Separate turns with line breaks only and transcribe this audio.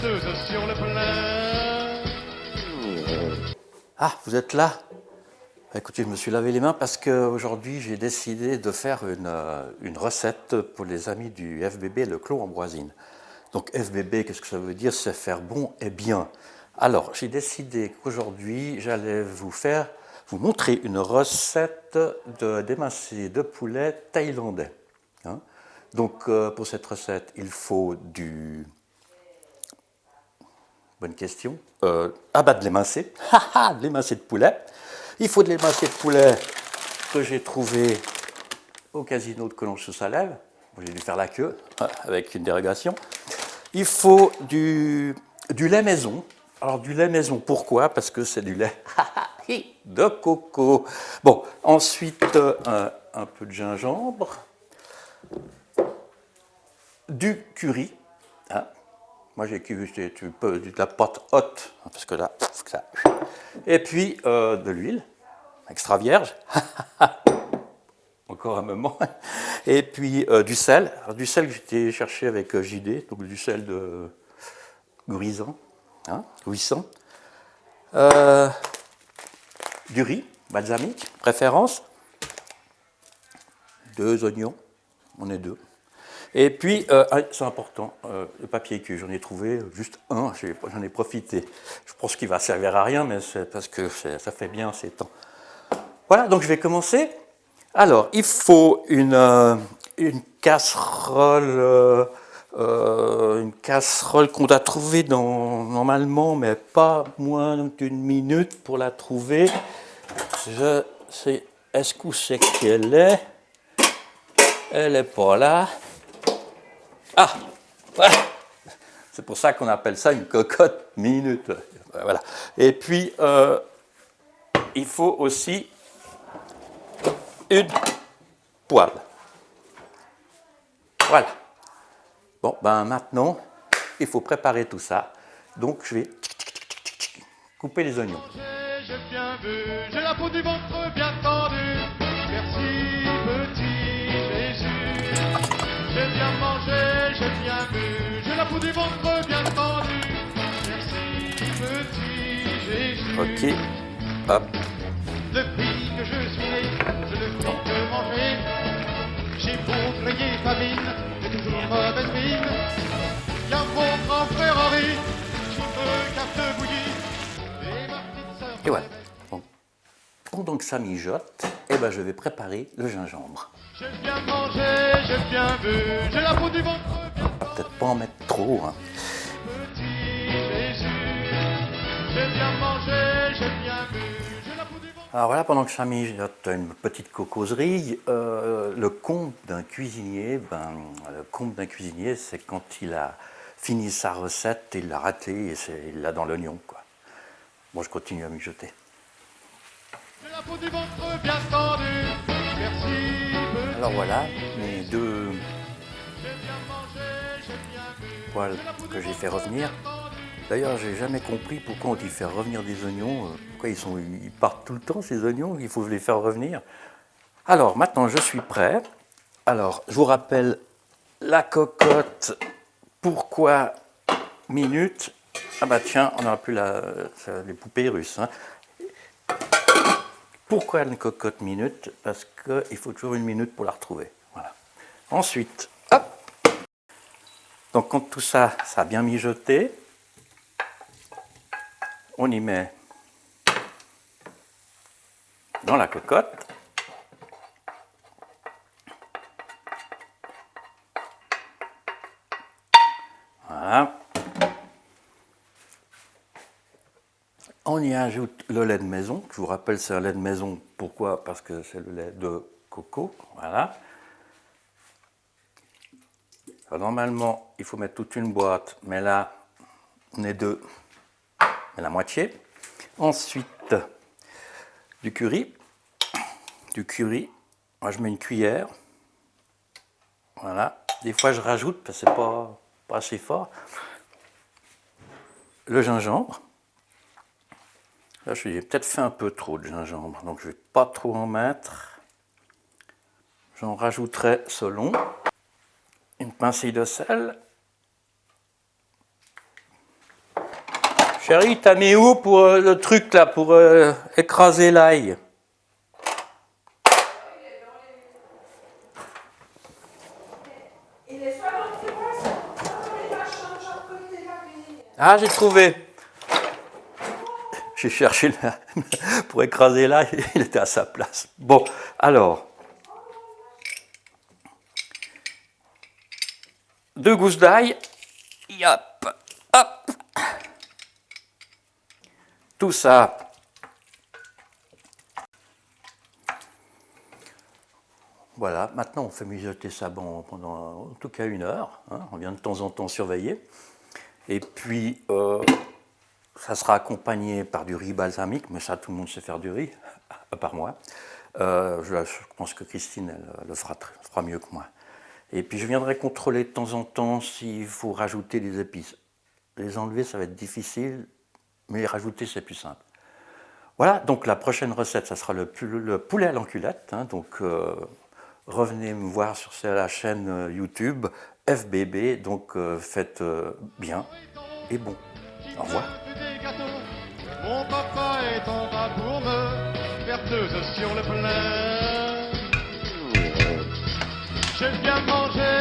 danseuse sur le plein.
Ah, vous êtes là? Écoutez, je me suis lavé les mains parce qu'aujourd'hui, j'ai décidé de faire une recette pour les amis du FBB, le Clos Ambroisine. Donc FBB, qu'est-ce que ça veut dire? C'est faire bon et bien. Alors, j'ai décidé qu'aujourd'hui, j'allais vous montrer une recette d'émincé de poulet thaïlandais. Hein. Donc, pour cette recette, il faut du... Bonne question. De l'émincé. De l'émincé de poulet. Il faut de l'émincé de poulet que j'ai trouvé au casino de Collonges-sous-Salève. J'ai dû faire la queue avec une dérogation. Il faut du lait maison. Alors du lait maison, pourquoi? Parce que c'est du lait de coco. Bon, ensuite un peu de gingembre, du curry. Hein. Moi j'ai de la pâte haute, parce que là, ça. Et puis de l'huile extra vierge. Encore un moment. Et puis du sel. Alors, du sel que j'étais cherché avec JD, donc du sel de grisant, hein, Louison. Du riz, balsamique, préférence. 2 oignons, on est 2. Et puis, c'est important, le papier cul, j'en ai trouvé juste un, j'en ai profité. Je pense qu'il va servir à rien, mais c'est parce que ça fait bien ces temps. Voilà, donc je vais commencer. Alors, il faut une casserole, qu'on doit trouver normalement, mais pas moins d'une minute pour la trouver. Je sais, est-ce que c'est qu'elle est? Elle n'est pas là. Ah, voilà. C'est pour ça qu'on appelle ça une cocotte minute. Voilà. Et puis, il faut aussi une poêle. Voilà. Bon, ben maintenant, il faut préparer tout ça. Donc, je vais couper les oignons.
J'ai bien vu, j'ai la peau du ventre bien tendue. Merci petit Jésus. J'ai bien mangé, j'ai bien bu, j'ai la peau du ventre bien tendue. Merci petit Jésus.
Ok. Hop.
Depuis que je suis né, je ne fais que manger. J'ai beau crier famine, j'ai toujours mauvaise mine. Y'a mon grand frère Henri, qui me café bouillie. Et ma petite sœur.
Et voilà. Bon. Pendant que ça mijote, eh ben, je vais préparer le gingembre.
J'ai bien mangé, j'ai bien bu, j'ai la peau du ventre bien.
On va peut-être pas en mettre trop. Hein.
Petit Jésus, j'ai bien mangé, j'ai bien bu, j'ai la peau du ventre.
Alors voilà, pendant que ça mijote, une petite causerie. Le comble d'un cuisinier, c'est quand il a fini sa recette, il l'a raté et il l'a dans l'oignon, quoi. Bon, je continue à mijoter.
J'ai la peau du ventre bien tendue, merci petit.
Alors voilà, mes 2
J'ai bien mangé, j'ai bien bu,
poêles que j'ai fait revenir. D'ailleurs, j'ai jamais compris pourquoi on dit faire revenir des oignons. Pourquoi ils partent tout le temps, ces oignons? Il faut les faire revenir. Alors, maintenant, je suis prêt. Alors, je vous rappelle la cocotte. Pourquoi minute? Ah bah tiens, on n'aura plus les poupées russes. Hein. Pourquoi une cocotte minute? Parce qu'il faut toujours une minute pour la retrouver. Voilà. Ensuite, hop. Donc, quand tout ça, ça a bien mijoté, on y met dans la cocotte. Voilà. On y ajoute le lait de maison. Je vous rappelle, c'est un lait de maison. Pourquoi? Parce que c'est le lait de coco. Voilà. Alors, normalement, il faut mettre toute une boîte, mais là, on est 2, mais la moitié. Ensuite, du curry. Moi, je mets une cuillère. Voilà. Des fois, je rajoute, parce que c'est pas assez fort. Le gingembre. Là, j'ai peut-être fait un peu trop de gingembre, donc je ne vais pas trop en mettre. J'en rajouterai selon. Une pincée de sel. Chérie, t'as mis où pour le truc là, pour écraser l'ail?
Il est soit dans le tiroir, soit dans les machins de chaque côté de la cuisine.
Ah, j'ai trouvé. J'ai cherché pour écraser l'ail, il était à sa place. Bon, alors. 2 gousses d'ail. Hop, hop. Tout ça. Voilà, maintenant on fait mijoter ça pendant en tout cas 1 heure. Hein, on vient de temps en temps surveiller. Et puis, ça sera accompagné par du riz balsamique, mais ça tout le monde sait faire du riz, à part moi. Je pense que Christine elle le fera mieux que moi. Et puis je viendrai contrôler de temps en temps s'il faut rajouter des épices. Les enlever, ça va être difficile, mais les rajouter, c'est plus simple. Voilà, donc la prochaine recette, ça sera le poulet à l'enculette. Hein, donc revenez me voir sur la chaîne YouTube FBB. Donc faites bien et bon. Au revoir.
Mon papa est en bas pour me berceuse sur le plein. J'aime bien manger.